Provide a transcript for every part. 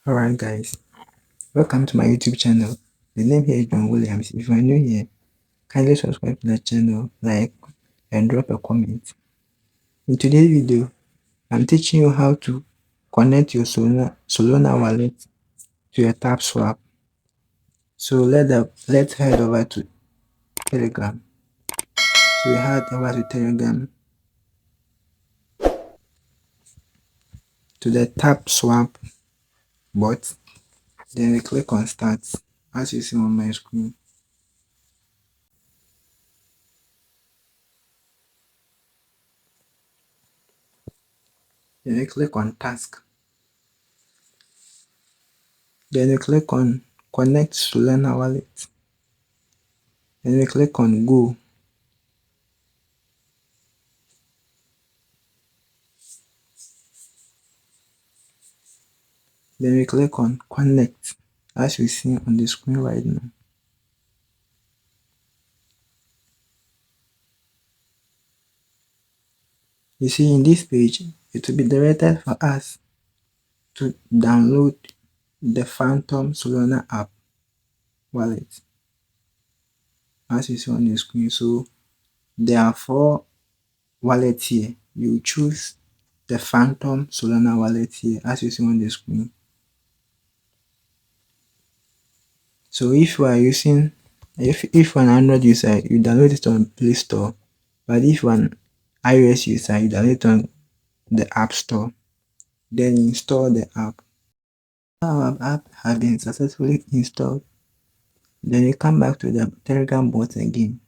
Alright guys, welcome to my YouTube channel. The name here is John Williams. If you are new here, kindly subscribe to the channel, like and drop a comment. In today's video, I'm teaching you how to connect your Solana wallet to your Tapswap. So let's head over to Telegram. So we head over to Telegram to the Tapswap bot. Then we click on start as you see on my screen. Then we click on task. Then we click on connect Solana wallet. Then we click on go. Then we click on connect as you see on the screen right now. You see in this page, it will be directed for us to download the Phantom Solana app wallet as you see on the screen. So there are 4 wallets here. You choose the Phantom Solana wallet here as you see on the screen. So if you are using, if you're an Android user, you download it on Play Store. But if you're an iOS user, you download it on the App Store. Then install the app. Our app has been successfully installed. Then you come back to the Telegram bot again.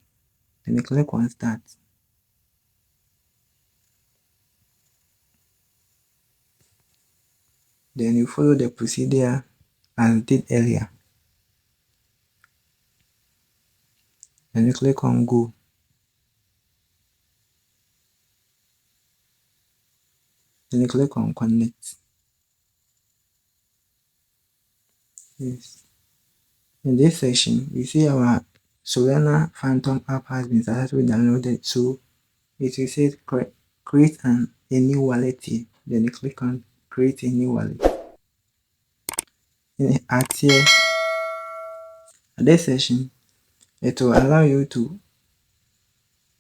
Then you click on start. Then you follow the procedure as did earlier. Then you click on go. Then you click on connect. Yes. In this section, we see our Solana Phantom app has been successfully downloaded. So it will say create a new wallet here. Then you click on create a new wallet. At this section, it will allow you to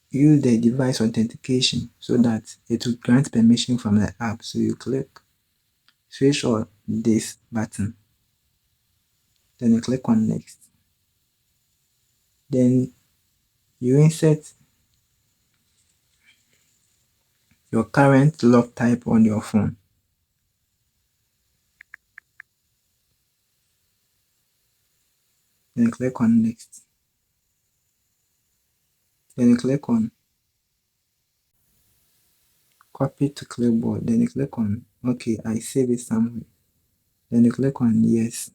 use the device authentication so that it will grant permission from the app. So you click switch on this button. Then you click on next. Then you insert your current lock type on your phone. Then you click on next. Then you click on copy to clipboard. Then you click on okay, I save it somewhere. Then you click on yes.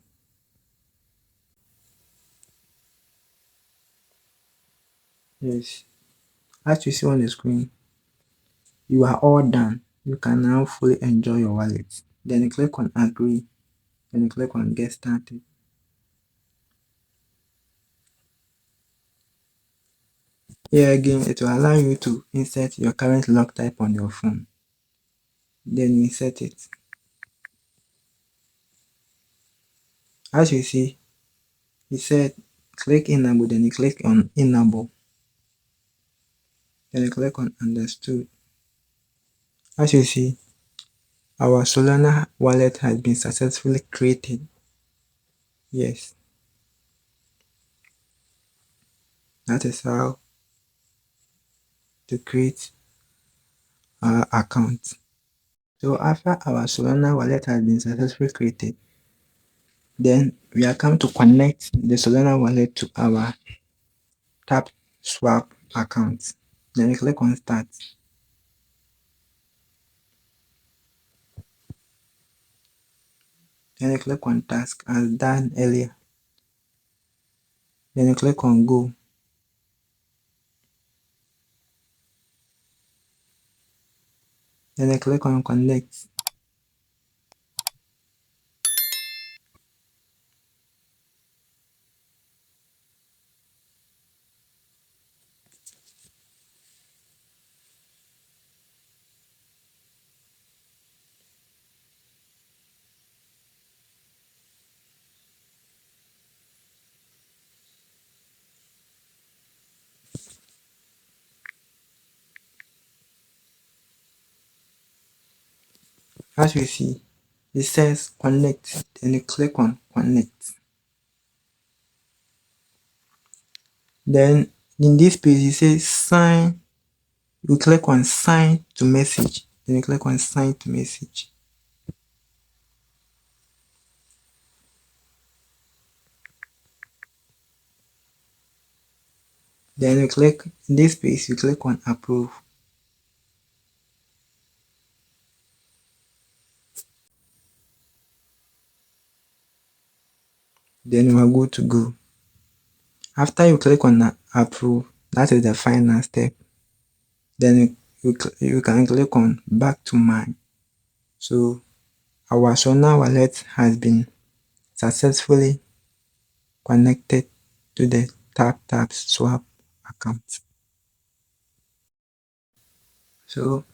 Yes. As you see on the screen, you are all done. You can now fully enjoy your wallet. Then you click on agree. Then you click on get started. Here again, it will allow you to insert your current lock type on your phone. Then you insert it. As you see, it said click enable, then you click on enable. Then you click on understood. As you see, our Solana wallet has been successfully created. Yes. That is how to create our account. So after our Solana wallet has been successfully created, then we are come to connect the Solana wallet to our Tapswap account. Then you click on start. Then you click on task as done earlier. Then you click on go. Then you click on connect. As you see, it says connect, then you click on connect. Then in this page it says sign. You click on sign to message, then you click on sign to message. Then you click in this page, you click on approve. Then you are good to go. After you click on approve, that is the final step. Then you can click on back to mine. So our Solana wallet has been successfully connected to the Tapswap account. So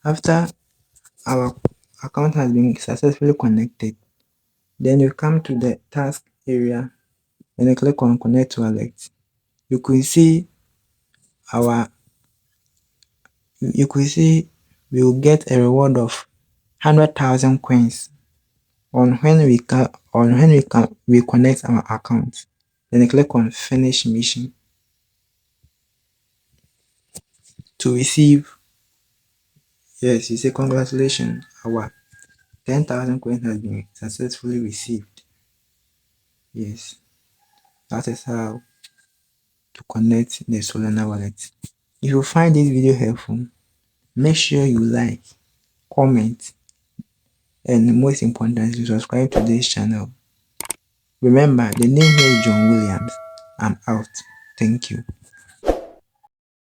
after our account has been successfully connected, then you come to the task area and you click on connect wallet. You could see our we will get a reward of 100,000 coins on when we connect our account. Then you click on finish mission to receive. Yes, you say congratulations, our 10,000 coins has been successfully received. Yes, that is how to connect the Solana wallet. If you find this video helpful, make sure you like, comment, and most importantly, subscribe to this channel. Remember, the name here is John Williams. I'm out. Thank you.